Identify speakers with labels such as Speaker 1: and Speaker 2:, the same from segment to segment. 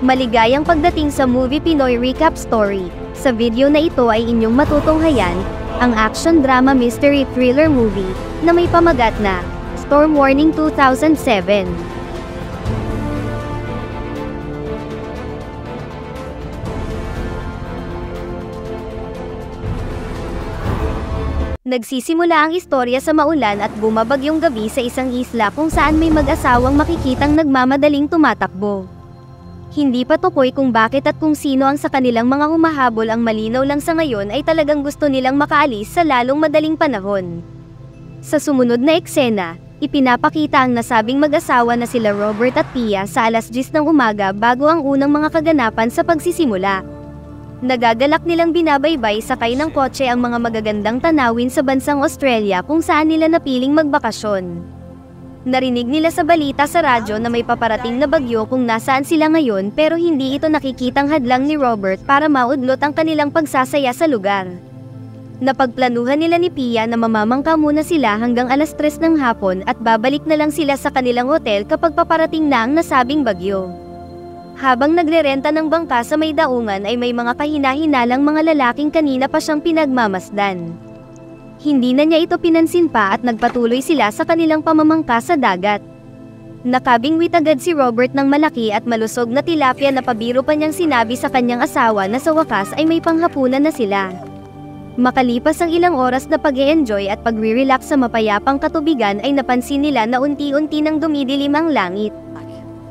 Speaker 1: Maligayang pagdating sa Movie Pinoy Recap Story. Sa video na ito ay inyong matutunghayan, ang action drama mystery thriller movie, na may pamagat na, Storm Warning 2007. Nagsisimula ang istorya sa maulan at bumabagyong gabi sa isang isla kung saan may mag-asawang makikitang nagmamadaling tumatakbo. Hindi pa tukoy kung bakit at kung sino ang sa kanilang mga humahabol, ang malinaw lang sa ngayon ay talagang gusto nilang makaalis sa lalong madaling panahon. Sa sumunod na eksena, ipinapakita ang nasabing mag-asawa na sila Robert at Pia sa alas 10 ng umaga bago ang unang mga kaganapan sa pagsisimula. Nagagalak nilang binabaybay sakay ng kotse ang mga magagandang tanawin sa bansang Australia kung saan nila napiling magbakasyon. Narinig nila sa balita sa radyo na may paparating na bagyo kung nasaan sila ngayon, pero hindi ito nakikitang hadlang ni Robert para maudlot ang kanilang pagsasaya sa lugar. Napagplanuhan nila ni Pia na mamamangka muna sila hanggang alas 3 ng hapon at babalik na lang sila sa kanilang hotel kapag paparating na ang nasabing bagyo. Habang nagrerenta ng bangka sa may daungan ay may mga kahina-hinalang mga lalaking kanina pa siyang pinagmamasdan. Hindi na niya ito pinansin pa at nagpatuloy sila sa kanilang pamamangka sa dagat. Nakabingwit agad si Robert ng malaki at malusog na tilapia na pabiro pa niyang sinabi sa kanyang asawa na sa wakas ay may panghapunan na sila. Makalipas ang ilang oras na pag-e-enjoy at pagre-relax sa mapayapang katubigan ay napansin nila na unti-unti nang dumidilim ang langit.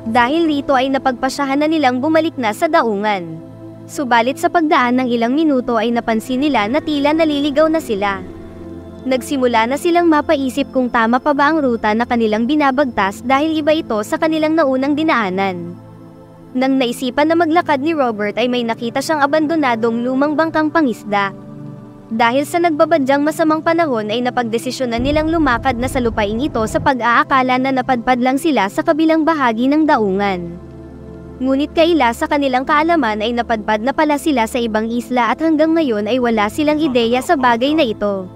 Speaker 1: Dahil rito ay napagpasyahan na nilang bumalik na sa daungan. Subalit sa pagdaan ng ilang minuto ay napansin nila na tila naliligaw na sila. Nagsimula na silang mapaisip kung tama pa ba ang ruta na kanilang binabagtas dahil iba ito sa kanilang naunang dinaanan. Nang naisipan na maglakad ni Robert ay may nakita siyang abandonadong lumang bangkang pangisda. Dahil sa nagbabadyang masamang panahon ay napagdesisyonan nilang lumakad na sa lupaing ito sa pag-aakala na napadpad lang sila sa kabilang bahagi ng daungan. Ngunit kaila sa kanilang kaalaman ay napadpad na pala sila sa ibang isla at hanggang ngayon ay wala silang ideya sa bagay na ito.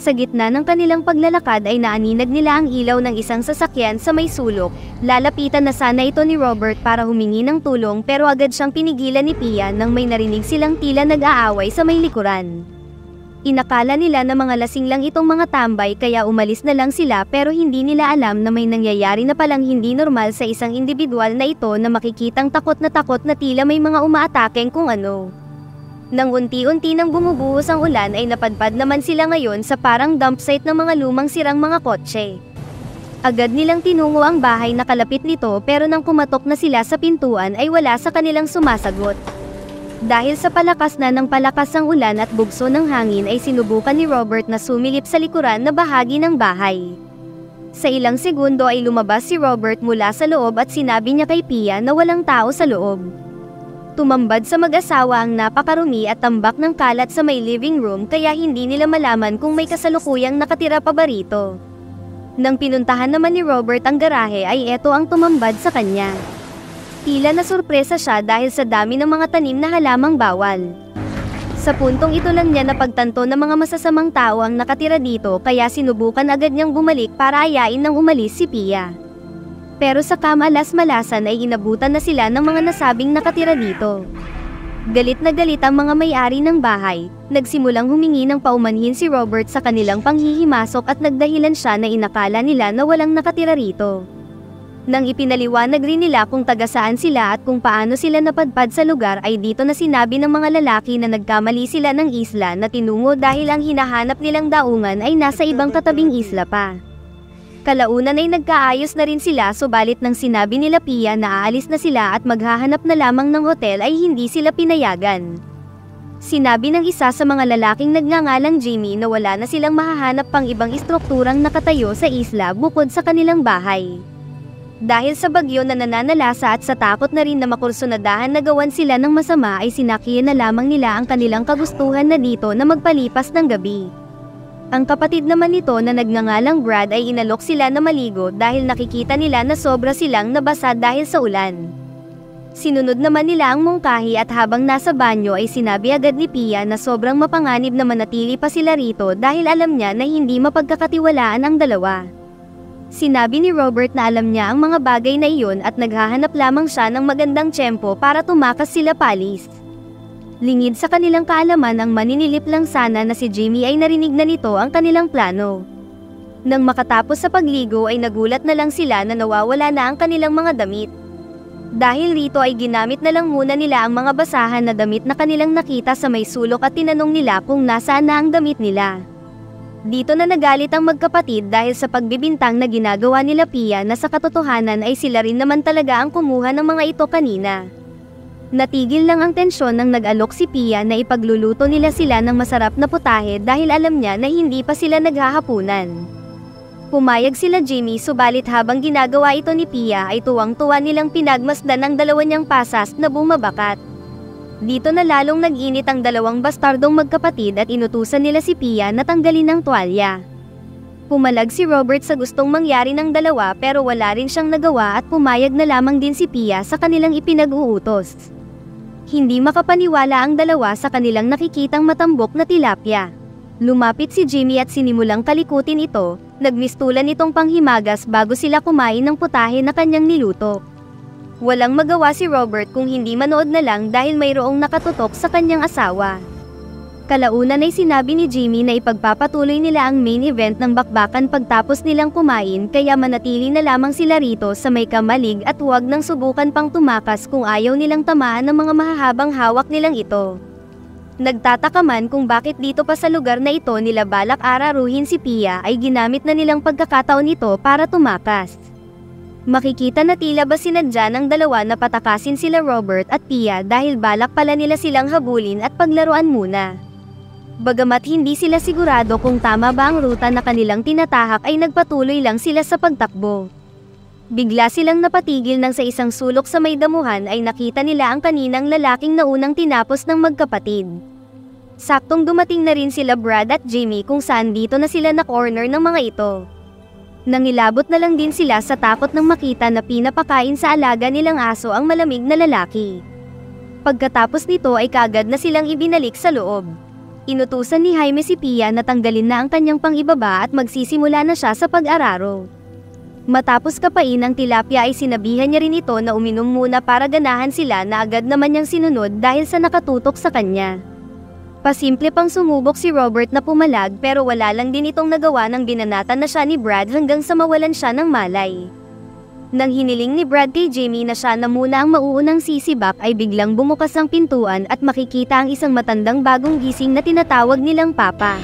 Speaker 1: Sa gitna ng kanilang paglalakad ay naaninag nila ang ilaw ng isang sasakyan sa may sulok. Lalapitan na sana ito ni Robert para humingi ng tulong pero agad siyang pinigilan ni Pia nang may narinig silang tila nag-aaway sa may likuran. Inakala nila na mga lasing lang itong mga tambay kaya umalis na lang sila, pero hindi nila alam na may nangyayari na palang hindi normal sa isang individual na ito na makikitang takot na tila may mga umaatakeng kung ano. Nang unti-unti nang bumubuhos ang ulan ay napadpad naman sila ngayon sa parang dump site ng mga lumang sirang mga kotse. Agad nilang tinungo ang bahay na kalapit nito, pero nang kumatok na sila sa pintuan ay wala sa kanilang sumasagot. Dahil sa palakas na ng palakas ang ulan at bugso ng hangin ay sinubukan ni Robert na sumilip sa likuran na bahagi ng bahay. Sa ilang segundo ay lumabas si Robert mula sa loob at sinabi niya kay Pia na walang tao sa loob. Tumambad sa mag-asawa ang napakarumi at tambak ng kalat sa may living room kaya hindi nila malaman kung may kasalukuyang nakatira pa ba rito. Nang pinuntahan naman ni Robert ang garahe ay eto ang tumambad sa kanya. Tila na sorpresa siya dahil sa dami ng mga tanim na halamang bawal. Sa puntong ito lang niya napagtanto na mga masasamang tao ang nakatira dito kaya sinubukan agad niyang bumalik para ayain nang umalis si Pia. Pero sa kamalas-malasan ay inabutan na sila ng mga nasabing nakatira dito. Galit na galit ang mga may-ari ng bahay, nagsimulang humingi ng paumanhin si Robert sa kanilang panghihimasok at nagdahilan siya na inakala nila na walang nakatira rito. Nang ipinaliwanag rin nila kung taga saan sila at kung paano sila napadpad sa lugar ay dito na sinabi ng mga lalaki na nagkamali sila ng isla na tinungo dahil ang hinahanap nilang daungan ay nasa ibang katabing isla pa. Kalaunan ay nagkaayos na rin sila, subalit nang sinabi nila Pia na aalis na sila at maghahanap na lamang ng hotel ay hindi sila pinayagan. Sinabi ng isa sa mga lalaking nagngangalang Jimmy na wala na silang mahahanap pang ibang istrukturang nakatayo sa isla bukod sa kanilang bahay. Dahil sa bagyo na nananalasa at sa takot na rin na makursunadahan na gawan sila ng masama ay sinakyan na lamang nila ang kanilang kagustuhan na dito na magpalipas ng gabi. Ang kapatid naman nito na nagngangalang Brad ay inalok sila na maligo dahil nakikita nila na sobra silang nabasa dahil sa ulan. Sinunod naman nila ang mungkahi at habang nasa banyo ay sinabi agad ni Pia na sobrang mapanganib na manatili pa sila rito dahil alam niya na hindi mapagkakatiwalaan ang dalawa. Sinabi ni Robert na alam niya ang mga bagay na iyon at naghahanap lamang siya ng magandang tiyempo para tumakas sila palis. Lingid sa kanilang kaalaman ang maninilip lang sana na si Jimmy ay narinig na nito ang kanilang plano. Nang makatapos sa pagligo ay nagulat na lang sila na nawawala na ang kanilang mga damit. Dahil rito ay ginamit na lang muna nila ang mga basahan na damit na kanilang nakita sa may sulok at tinanong nila kung nasaan na ang damit nila. Dito na nagalit ang magkapatid dahil sa pagbibintang na ginagawa nila Pia na sa katotohanan ay sila rin naman talaga ang kumuha ng mga ito kanina. Natigil lang ang tensyon nang nag-alok si Pia na ipagluluto nila sila ng masarap na putahe dahil alam niya na hindi pa sila naghahapunan. Pumayag sila Jimmy subalit habang ginagawa ito ni Pia ay tuwang-tuwa nilang pinagmasdan ang dalawa niyang pasas na bumabakat. Dito na lalong nag-init ang dalawang bastardong magkapatid at inutusan nila si Pia na tanggalin ang tuwalya. Pumalag si Robert sa gustong mangyari ng dalawa pero wala rin siyang nagawa at pumayag na lamang din si Pia sa kanilang ipinag-uutos. Hindi makapaniwala ang dalawa sa kanilang nakikitang matambok na tilapia. Lumapit si Jimmy at sinimulang kalikutin ito, nagmistulan itong panghimagas bago sila kumain ng putahe na kanyang niluto. Walang magawa si Robert kung hindi manood na lang dahil mayroong nakatutok sa kanyang asawa. Kalaunan ay sinabi ni Jimmy na ipagpapatuloy nila ang main event ng bakbakan pagtapos nilang kumain kaya manatili na lamang sila rito sa may kamalig at huwag nang subukan pang tumakas kung ayaw nilang tamaan ng mga mahahabang hawak nilang ito. Nagtataka man kung bakit dito pa sa lugar na ito nila balak araruhin si Pia ay ginamit na nilang pagkakataon ito para tumakas. Makikita na tila ba sinadya ng dalawa na patakasin sila Robert at Pia dahil balak pala nila silang habulin at paglaruan muna. Bagamat hindi sila sigurado kung tama ba ang ruta na kanilang tinatahak ay nagpatuloy lang sila sa pagtakbo. Bigla silang napatigil nang sa isang sulok sa may damuhan ay nakita nila ang kaninang lalaking naunang tinapos ng magkapatid. Saktong dumating na rin sila Brad at Jimmy kung saan dito na sila na-corner ng mga ito. Nangilabot na lang din sila sa takot nang makita na pinapakain sa alaga nilang aso ang malamig na lalaki. Pagkatapos nito ay kaagad na silang ibinalik sa loob. Inutusan ni Jaime si Pia na tanggalin na ang kanyang pangibaba at magsisimula na siya sa pag-araro. Matapos kapain ang tilapia ay sinabihan niya rin ito na uminom muna para ganahan sila na agad naman niyang sinunod dahil sa nakatutok sa kanya. Pasimple pang sumubok si Robert na pumalag pero wala lang din itong nagawa nang binanatan na siya ni Brad hanggang sa mawalan siya ng malay. Nang hiniling ni Brad kay Jimmy na siya na muna ang mauunang sisibak ay biglang bumukas ang pintuan at makikita ang isang matandang bagong gising na tinatawag nilang Papa.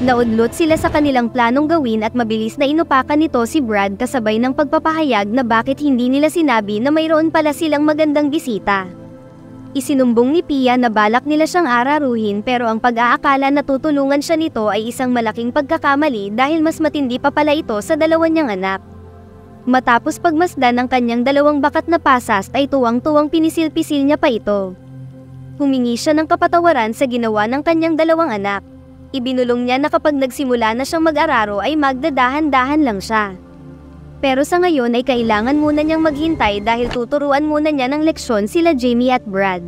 Speaker 1: Naudlot sila sa kanilang planong gawin at mabilis na inupakan nito si Brad kasabay ng pagpapahayag na bakit hindi nila sinabi na mayroon pala silang magandang bisita. Isinumbong ni Pia na balak nila siyang araruhin pero ang pag-aakala na tutulungan siya nito ay isang malaking pagkakamali dahil mas matindi pa pala ito sa dalawa niyang anak. Matapos pagmasdan ng kanyang dalawang bakat na pasas ay tuwang-tuwang pinisil-pisil niya pa ito. Humingi siya ng kapatawaran sa ginawa ng kanyang dalawang anak. Ibinulong niya na kapag nagsimula na siyang mag-araro ay magdadahan-dahan lang siya. Pero sa ngayon ay kailangan muna niyang maghintay dahil tuturuan muna niya ng leksyon sila Jamie at Brad.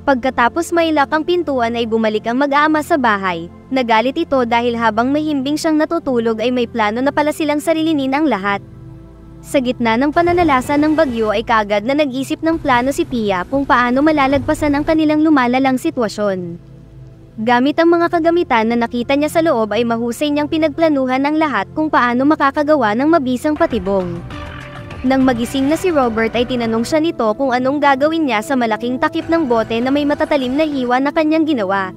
Speaker 1: Pagkatapos mailak ang pintuan ay bumalik ang mag-aama sa bahay. Nagalit ito dahil habang mahimbing siyang natutulog ay may plano na pala silang sarilinin ang lahat. Sa gitna ng pananalasa ng bagyo ay kaagad na nag-isip ng plano si Pia kung paano malalagpasan ang kanilang lumalalang sitwasyon. Gamit ang mga kagamitan na nakita niya sa loob ay mahusay niyang pinagplanuhan ang lahat kung paano makakagawa ng mabisang patibong. Nang magising na si Robert ay tinanong siya nito kung anong gagawin niya sa malaking takip ng bote na may matatalim na hiwa na kanyang ginawa.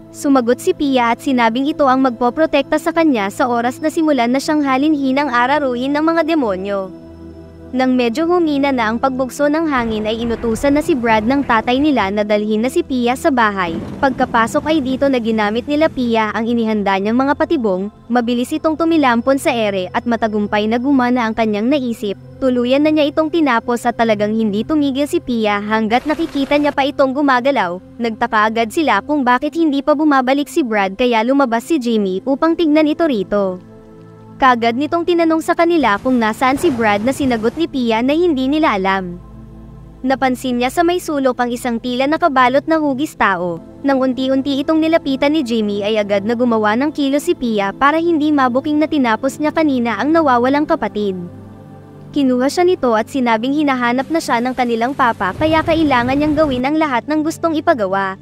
Speaker 1: Sumagot si Pia at sinabing ito ang magpoprotekta sa kanya sa oras na simulan na siyang halinhinang araruhin ng mga demonyo. Nang medyo humina na ang pagbugso ng hangin ay inutusan na si Brad ng tatay nila na dalhin na si Pia sa bahay. Pagkapasok ay dito na ginamit nila Pia ang inihanda niyang mga patibong, mabilis itong tumilampon sa ere at matagumpay na gumana ang kanyang naisip. Tuluyan na niya itong tinapos at talagang hindi tumigil si Pia hanggat nakikita niya pa itong gumagalaw. Nagtaka agad sila kung bakit hindi pa bumabalik si Brad kaya lumabas si Jimmy upang tignan ito rito. Kaagad nitong tinanong sa kanila kung nasaan si Brad na sinagot ni Pia na hindi nila alam. Napansin niya sa may sulok ang isang tila nakabalot na hugis tao. Nang unti-unti itong nilapitan ni Jimmy ay agad na gumawa ng kilos si Pia para hindi mabuking na tinapos niya kanina ang nawawalang kapatid. Kinuha siya nito at sinabing hinahanap na siya ng kanilang papa kaya kailangan niyang gawin ang lahat ng gustong ipagawa.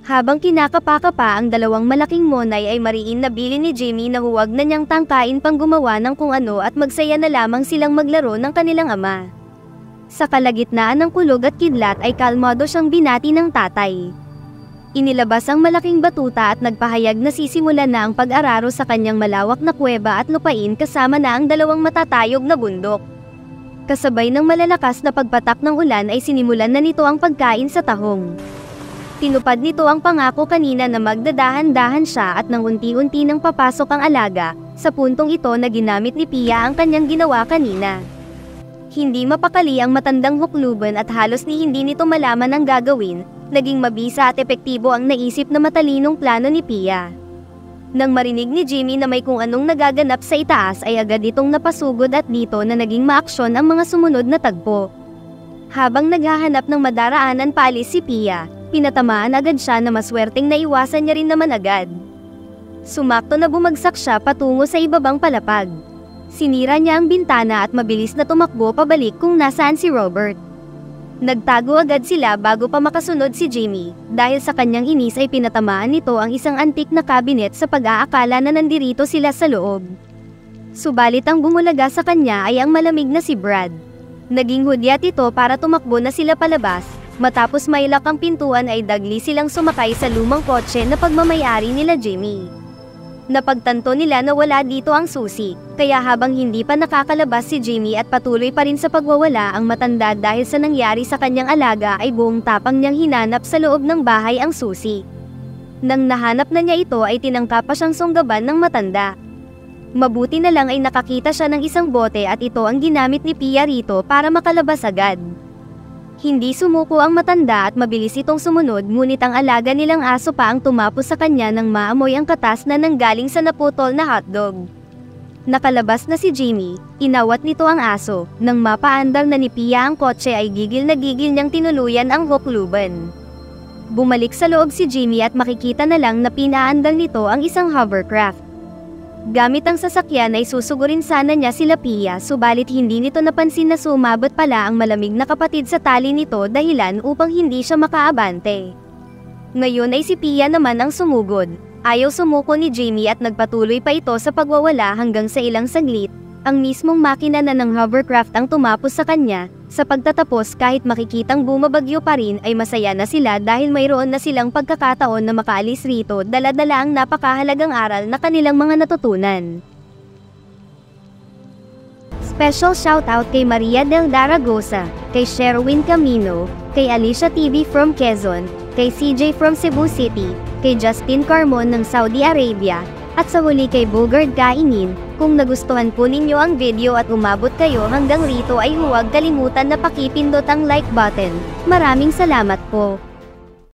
Speaker 1: Habang kinakapa-kapa ang dalawang malaking monay ay mariin na bili ni Jimmy na huwag na niyang tangkain pang gumawa ng kung ano at magsaya na lamang silang maglaro ng kanilang ama. Sa kalagitnaan ng kulog at kidlat ay kalmado siyang binati ng tatay. Inilabas ang malaking batuta at nagpahayag na sisimulan na ang pag-araro sa kanyang malawak na kuweba at lupain kasama na ang dalawang matatayog na bundok. Kasabay ng malalakas na pagpatak ng ulan ay sinimulan na nito ang pagkain sa tahong. Tinupad nito ang pangako kanina na magdadahan-dahan siya at nang unti-unti nang papasok ang alaga, sa puntong ito na ginamit ni Pia ang kanyang ginawa kanina. Hindi mapakali ang matandang hukluban at halos ni hindi nito malaman ang gagawin. Naging mabisa at epektibo ang naisip na matalinong plano ni Pia. Nang marinig ni Jimmy na may kung anong nagaganap sa itaas ay agad itong napasugod at dito na naging maaksyon ang mga sumunod na tagpo. Habang naghahanap ng madaraanan paalis si Pia, pinatamaan agad siya na maswerteng naiwasan niya rin naman agad. Sumakto na bumagsak siya patungo sa ibabang palapag. Sinira niya ang bintana at mabilis na tumakbo pabalik kung nasaan si Robert. Nagtago agad sila bago pa makasunod si Jimmy, dahil sa kanyang inis ay pinatamaan nito ang isang antik na kabinet sa pag-aakala na nandirito sila sa loob. Subalit ang bumulaga sa kanya ay ang malamig na si Brad. Naging hudyat ito para tumakbo na sila palabas, matapos mailak ang pintuan ay dagli silang sumakay sa lumang kotse na pagmamayari nila Jimmy. Napagtanto nila na wala dito ang susi, kaya habang hindi pa nakakalabas si Jimmy at patuloy pa rin sa pagwawala ang matanda dahil sa nangyari sa kanyang alaga ay buong tapang niyang hinanap sa loob ng bahay ang susi. Nang nahanap na niya ito ay tinangka pa siyang sunggaban ng matanda. Mabuti na lang ay nakakita siya ng isang bote at ito ang ginamit ni Pia rito para makalabas agad. Hindi sumuko ang matanda at mabilis itong sumunod ngunit ang alaga nilang aso pa ang tumapos sa kanya nang maamoy ang katas na nanggaling sa naputol na hotdog. Nakalabas na si Jimmy, inawat nito ang aso, nang mapaandar na ni Pia ang kotse ay gigil na gigil niyang tinuluyan ang hukluban. Bumalik sa loob si Jimmy at makikita na lang na pinaandar nito ang isang hovercraft. Gamit ang sasakyan ay susugurin sana niya sila Pia subalit hindi nito napansin na sumabot pala ang malamig na kapatid sa tali nito dahilan upang hindi siya makaabante. Ngayon ay si Pia naman ang sumugod. Ayaw sumuko ni Jimmy at nagpatuloy pa ito sa pagwawala hanggang sa ilang saglit, ang mismong makina na ng hovercraft ang tumapos sa kanya. Sa pagtatapos kahit makikitang bumabagyo pa rin ay masaya na sila dahil mayroon na silang pagkakataon na makaalis rito dala-dala ang napakahalagang aral na kanilang mga natutunan. Special shoutout kay Maria Del Daragosa, kay Sherwin Camino, kay Alicia TV from Quezon, kay CJ from Cebu City, kay Justin Carmon ng Saudi Arabia, at sa huli kay Bogard Kainin. Kung nagustuhan po ninyo ang video at umabot kayo hanggang rito ay huwag kalimutan na pakipindot ang like button. Maraming salamat po.